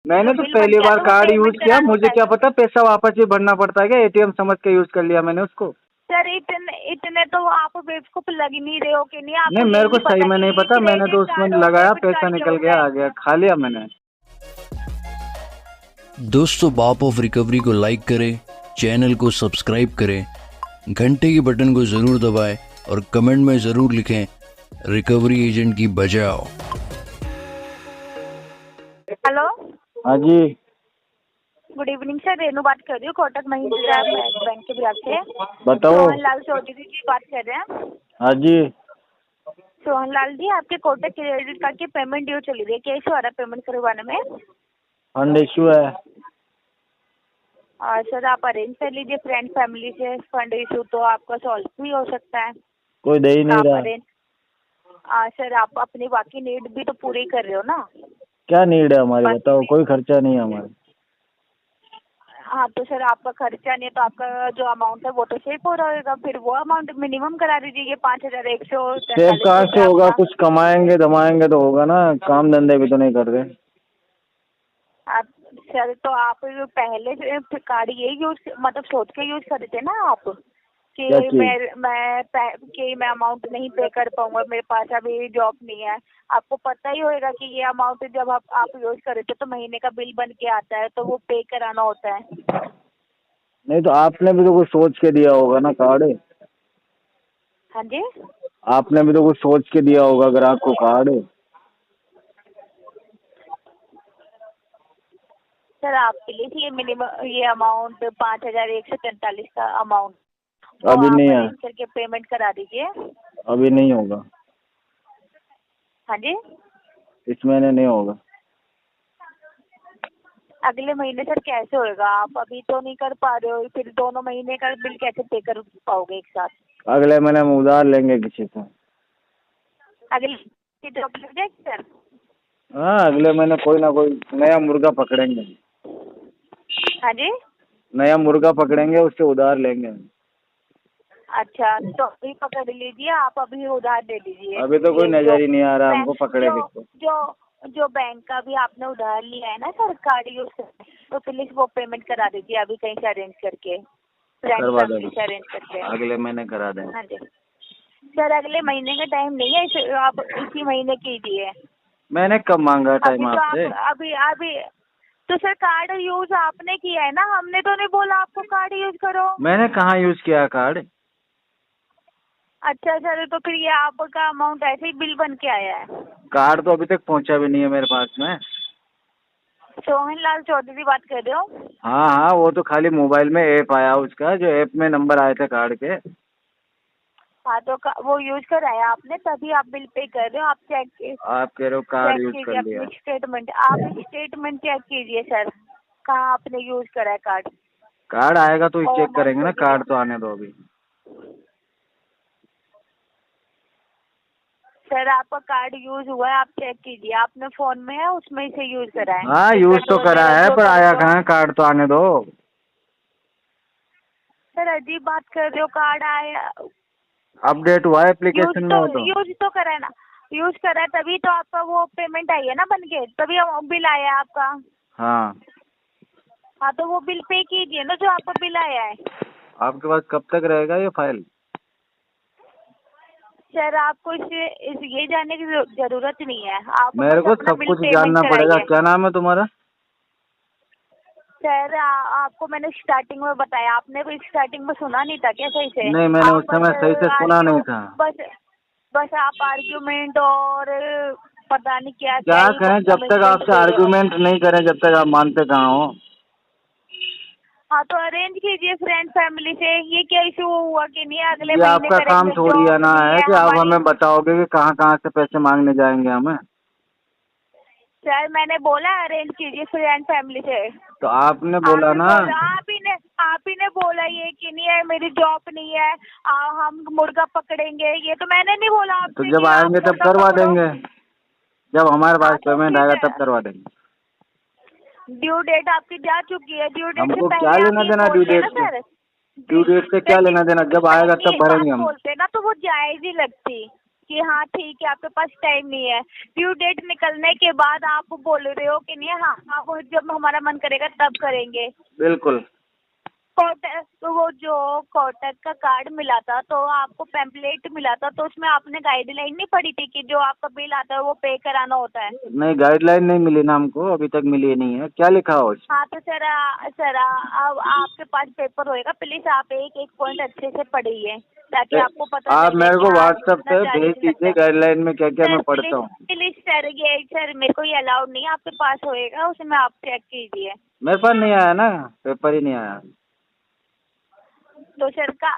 मैंने जो तो बिल बन पहली के बार आता है वो कार्ड यूज पेमेंट किया, कराने मुझे का है। क्या पता पैसा वापस ही भरना पड़ता है क्या? एटीएम समझ के यूज कर लिया मैंने उसको। सर इतने इतने तो आप बेवकूफ लग ही नहीं रहे हो कि नहीं, नहीं, आपको मेरे यही को नहीं सही पता में नहीं कि पता, मैंने क्रेडिट तो उसमें कार्ड और लगाया, डेबिट पैसा कार्ड क्या निकल होता गया, है। आ गया, खा लिया मैंने। दोस्तों, बाप ऑफ रिकवरी को लाइक करें, चैनल को सब्सक्राइब करें, घंटे के बटन को ज़रूर दबाएं और कमेंट में ज़रूर लिखें, रिकवरी एजेंट की बजाओ। हेलो, हाँ जी। गुड इवनिंग सर, रेनू बात कर रही हूँ कोटक महिंद्रा बैंक के ब्रांच से। बताओ। सोहन लाल चौधरी जी बात कर रहे हैं। हाँ जी। सोहन लाल जी, आपके कोटक क्रेडिट कार्ड की पेमेंट ड्यू चली रही है, कैसे हो रहा है पेमेंट करवाने में? फंड इशू है। और सर आप अरेंज कर लीजिए फ्रेंड फैमिली से, फंड इशू तो आपका सॉल्व भी हो सकता है। कोई दे ही तो नहीं आप रहा। अरेंज, सर आप अपनी बाकी नीड भी तो पूरी कर रहे हो ना। क्या नीड है हमारी, बाकी बताओ? में कोई खर्चा नहीं है हमारा। हाँ तो सर आपका खर्चा नहीं है तो आपका जो अमाउंट है वो तो सेव हो रहा होगा, फिर वो अमाउंट मिनिमम करा दीजिए। ये 5,143 सेब कहाँ से रुपये होगा? आपका। कुछ कमाएंगे धमाएंगे तो होगा ना, काम धंधे भी तो नहीं कर रहे। आप सर तो आप पहले से कार्ड ये यूज मतलब सोच के यूज कर रहे थे ना आप कि क्या चीज? मैं अमाउंट नहीं पे कर पाऊंगा, मेरे पास अभी जॉब नहीं है। आपको पता ही होगा कि ये अमाउंट जब आप यूज कर रहे थे तो महीने का बिल बन के आता है तो वो पे कराना होता है। नहीं तो आपने भी तो कुछ सोच के दिया होगा ना कार्ड। हाँ जी आपने भी तो कुछ सोच के दिया होगा ग्राहक को कार्ड। सर, आपके लिए ये मिनिमम ये अमाउंट 5,143 का अमाउंट वो अभी आप नहीं है। अरेंज करके पेमेंट करा दीजिए। अभी नहीं होगा। हाँ जी, इस महीने नहीं होगा। अगले महीने सर कैसे होएगा? आप अभी तो नहीं कर पा रहे हो, फिर दोनों महीने का बिल कैसे पे कर पाओगे एक साथ? अगले महीने हम उधार लेंगे किसी से। अगले की जॉब लग जाएगी सर। हाँ, अगले महीने कोई ना कोई नया मुर्गा पकड़ेंगे। हाँ जी, नया मुर्गा पकड़ेंगे, उससे उधार लेंगे। अच्छा तो अभी पकड़ लीजिए, आप अभी उधार दे दीजिए। अभी तो कोई ये जो नजर ही नहीं आ रहा हमको, पकड़े जो किसको। जो जो बैंक का भी आपने उधार लिया है ना सर कार्ड यूज करके, तो प्लीज वो पेमेंट करा दीजिए अभी कहीं से अरेंज करके, फ्रेंड करवा फैमिली से देंगे, अरेंज करके। अगले महीने करा देंगे। हाँ जी सर, अगले महीने का टाइम नहीं है, आप इसी महीने कीजिए। मैंने कब मांगा अभी टाइम तो आप आपसे? अभी अभी तो सर कार्ड यूज आपने किया है ना, हमने तो नहीं बोला आपको कार्ड यूज करो। मैंने कहाँ यूज किया कार्ड? अच्छा सर, तो फिर ये आपका अमाउंट ऐसे ही बिल बन के आया है। कार्ड तो अभी तक पहुंचा भी नहीं है मेरे पास में। सोहन लाल चौधरी बात कर रहे हो? हाँ हाँ, वो तो खाली मोबाइल में ऐप आया उसका, जो ऐप में नंबर आए थे कार्ड के। हाँ तो वो यूज कराया आपने तभी आप बिल पे कर रहे हो। आप आप कह रहे हो कार्ड चेक यूज कर कीजिए लिया। अपनी स्टेटमेंट, आप स्टेटमेंट चेक कीजिए सर, कहाँ आपने यूज करा है कार्ड। कार्ड आएगा तो और चेक अमाउंट करेंगे ना, दीजिए। कार्ड तो आने दो अभी। सर आपका कार्ड यूज हुआ है, आप चेक कीजिए, आपने फोन में है उसमें से यूज करा है। हाँ, फिर यूज तो पेट्रोल करा वगैरह है जो पर आया करोगे। कहाँ है? कार्ड तो आने दो। सर अजीब बात कर रहे हो, कार्ड आया अपडेट हुआ है एप्लीकेशन में वो तो। यूज तो करा है ना, यूज करा है तभी तो आपका वो पेमेंट आई है ना बन के, तभी बिल आया है आपका। हाँ। हाँ तो वो बिल पे कीजिए ना जो आपका बिल आया है। आपके पास कब तक रहेगा ये फाइल? सर आपको ये जानने की जरूरत नहीं है, आप मेरे बस को अपना सब बिल कुछ पेमेंट जानना पड़ेगा। कराइए। क्या नाम है तुम्हारा? सर आपको मैंने स्टार्टिंग में बताया, आपने भी स्टार्टिंग में सुना नहीं था क्या सही से? नहीं, मैंने आप उस समय सही से सुना नहीं था। बस आप आर्ग्यूमेंट और पता नहीं क्या क्या क्या ही कहें, जब तक कमिटमेंट आपसे दे रहे हो। आर्गुमेंट नहीं करें जब तक आप मानते कहाँ हो। हाँ तो अरेंज कीजिए फ्रेंड फैमिली से, ये क्या इशू हुआ कि नहीं अगले ये महीने आपका काम करेंगे? थोड़ी है जॉब ना, नहीं है है कि आप हमारी। हमें बताओगे कि कहाँ कहाँ से पैसे मांगने जाएंगे हमें। सर मैंने बोला अरेंज कीजिए फ्रेंड फैमिली से। तो आपने बोला ना। आप ही ने बोला ये कि नहीं है मेरी जॉब नहीं है, हम मुर्गा पकड़ेंगे, ये तो मैंने नहीं बोला तो आपसे जब कि आप आएंगे तब मुर्गा करवा पकड़ो। देंगे, जब हमारे पास हाँ तो पेमेंट फिर आएगा तब करवा देंगे। ड्यू डेट आपकी जा चुकी है, ड्यू डेट से हमको क्या पहले आप लेना ये देना ड्यू बोलते हैं डेट ना से? सर। ड्यू डेट से क्या सर लेना देना? जब आएगा टाइम तब ये बात भरेंगे हम। बोलते ना तो वो जायज ही लगती। कि हाँ ठीक है आपके पास टाइम नहीं है। ड्यू डेट निकलने के बाद आप बोल रहे हो कि नहीं हाँ आप जब हमारा मन करेगा तब करेंगे। बिल्कुल। तो वो जो कोटक का कार्ड मिला था तो आपको पैम्पलेट मिला था तो उसमें आपने गाइडलाइन नहीं पढ़ी थी कि जो आपका बिल आता है वो पे कराना होता है। नहीं, गाइडलाइन नहीं मिली ना हमको, अभी तक मिली नहीं है। क्या लिखा हो? हाँ तो सर अब आपके पास पेपर होएगा, प्लीज आप एक एक पॉइंट अच्छे से पढ़िए ताकि आपको पता आप चल जाए मेरे कि को हाँ व्हाट्सएप कितना पे चार्जेस भेज लगता दीजिए है। गाइडलाइन में क्या क्या सर मैं पढ़ता प्लीज हूँ। प्लीज सर ये सर मेरे को ये अलाउड नहीं है, आपके पास होएगा उसमें आप चेक कीजिए। मेरे पास नहीं आया ना, पेपर ही नहीं आया। तो सर का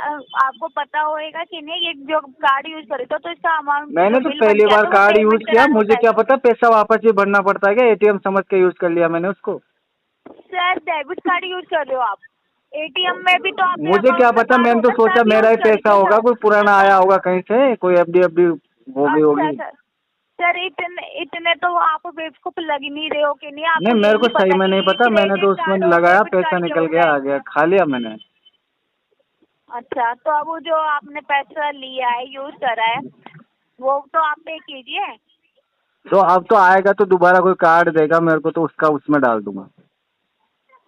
आपको पता होएगा कि नहीं ये जो कार्ड यूज करे तो इसका अमाउंट मैंने जो तो बिल बन पहली गया बार तो वो कार्ड यूज पेमेंट किया, कराना मुझे होता क्या है। पता पैसा वापस ही भरना पड़ता है क्या? एटीएम समझ के यूज कर लिया मैंने उसको। सर डेबिट कार्ड यूज कर रहे हो आप, एटीएम में भी तो आपके मुझे क्या अकाउंट में पता, कार्ड मैंने तो होता है सोचा तब मेरा यूज ही करी पैसा थी होगा, सर। कोई पुराना आया होगा कहीं से, कोई एफडी वो भी अच्छा होगी। सर इतने तो आप बेवकूफ लग ही नहीं रहे हो कि नहीं नहीं, आपको ये मेरे को नहीं सही पता में नहीं कि पता, मैंने क्रेडिट तो उसमें कार्ड और लगाया, डेबिट पैसा कार्ड क्या निकल होता गया, है। आ गया, खा लिया मैंने। अच्छा तो अब वो जो आपने पैसा लिया है यूज करा है वो तो आप पे कीजिए। तो अब तो आएगा तो दोबारा कोई कार्ड देगा मेरे को, तो उसका उसमें डाल दूंगा।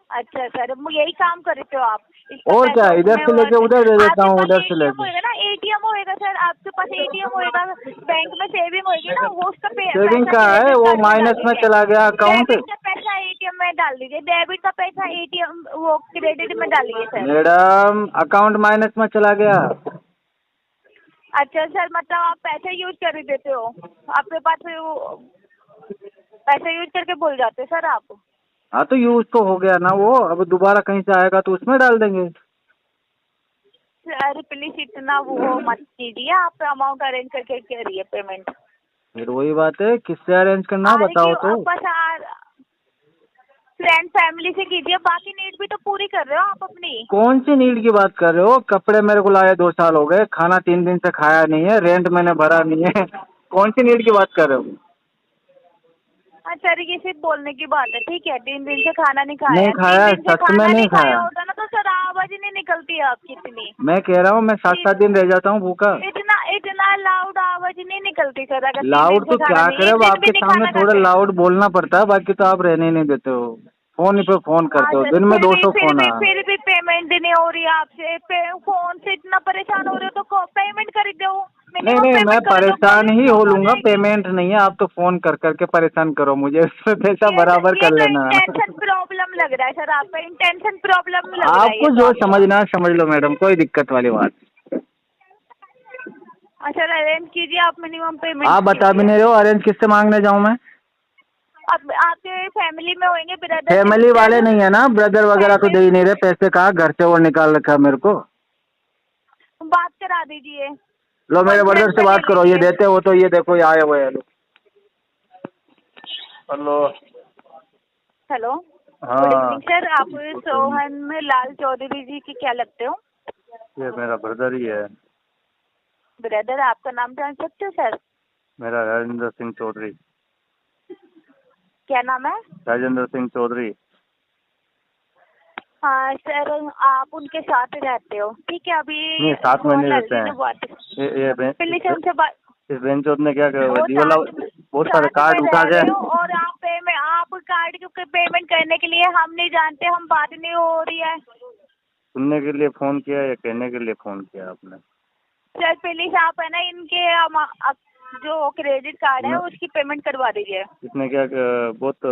अच्छा सर यही काम करते हो आप, इसका और क्या, पैसा इधर उसमें से लेके उधर दे देता आपके हूँ, पास उधर से एटीएम लेके। होएगा ना, एटीएम होएगा सर आपके पास एटीएम होएगा, बैंक में सेविंग होएगी ना वो उसका सेविंग पैसा का है, क्रेडिट वो कार्ड में डाल माइनस में दीजिए। चला गया अकाउंट। डेबिट का पैसा एटीएम में डाल दीजिए, डेबिट का पैसा एटीएम वो क्रेडिट में डालिए सर। मैडम अकाउंट माइनस में चला गया। अच्छा सर मतलब आप पैसे यूज कर ही देते हो, आपके पास पैसे यूज करके भूल जाते सर आप। हाँ तो यूज तो हो गया ना वो, अब दोबारा कहीं से आएगा तो उसमें डाल देंगे। सर प्लीज इतना वो मत कीजिए, आप अमाउंट अरेंज करके करिए पेमेंट। फिर वही बात है, किससे अरेंज करना है बताओ तो। बस फ्रेंड फैमिली से कीजिए, बाकी नीड भी तो पूरी कर रहे हो आप अपनी। कौन सी नीड की बात कर रहे हो? कपड़े मेरे को लाए 2 साल हो गए, खाना 3 दिन से खाया नहीं है, रेंट मैंने भरा नहीं है। कौन सी नीड की बात कर रहे हो? अच्छा ये सिर्फ बोलने की बात है, ठीक है 3 दिन से खाना नहीं खाया नहीं है, खाया, 3 दिन से सच में खाना नहीं नहीं खाया खाया। होता ना तो सर आवाज ही नहीं निकलती है आपकी इतनी। मैं कह रहा हूँ मैं 7-7 दिन रह जाता हूँ भूखा। इतना इतना लाउड आवाज ही नहीं निकलती सर, अगर 3 दिन लाउड से तो खाना क्या नहीं, करे, एक अब दिन भी आपके नहीं सामने खाना थोड़ा खाते। लाउड बोलना पड़ता है, बाकी तो आप रहने ही नहीं देते हो। फोन ही पे फोन हाँ करते हो, सर दिन में 200 फोन आ। फिर भी पेमेंट नहीं हो रही है आपसे, फोन से इतना परेशान हो रहे हो तो पेमेंट कर दो, नहीं मिनिमम नहीं, मैं पेमेंट कर दो, परेशान ही प्रोसेसिंग हो हो लूंगा, जाएगी। पेमेंट नहीं है, आप तो फोन कर करके परेशान करो मुझे, उसमें पैसा बराबर ये कर तो लेना। इंटेंशन प्रॉब्लम लग रहा है सर, आपका इंटेंशन प्रॉब्लम लग रहा है ये आपको तो जो आपका। समझना है समझ लो मैडम, कोई दिक्कत वाली बात। अच्छा अरेंज कीजिए आप, मिनिमम पेमेंट आप बता भी कीजिए। नहीं रहे हो, अरेंज किससे मांगने जाऊँ मैं? अब आपके फैमिली में होंगे ब्रदर फैमिली वाले नहीं है ना, ब्रदर वगैरह तो दे ही नहीं रहे पैसे, कहाँ घर से वो निकाल रखा है मेरे को। बात करा दीजिए, लो मेरे ब्रदर कॉन्फ्रेंस से में ले बात करो, ये लीजिए। देते हो तो, ये देखो ये आए हुए हैं। हेलो। हेलो गुड हाँ, इवनिंग सर, आप सोहन में लाल चौधरी जी की क्या लगते हो? ये मेरा ब्रदर ही है। ब्रदर आपका नाम जान सकते हो सर? मेरा राजेंद्र सिंह चौधरी। क्या नाम है? राजेंद्र सिंह चौधरी। हाँ सर आप उनके साथ रहते हो, ठीक है अभी नहीं, साथ में नहीं रहते सोहन हैं। ने बात ये पहले से उनसे बात, इस बेंचों ने क्या कर वो दिया, बहुत सारे साथ कार्ड में उठा रह के। रहे हो और आप कार्ड के पेमेंट करने के लिए हम नहीं जानते, हम बात नहीं हो रही है। सुनने के लिए फोन किया या कहने के लिए फोन किया आपने? सर प्लीज आप है ना इनके जो क्रेडिट कार्ड है उसकी पेमेंट करवा दीजिए। इसमें क्या बहुत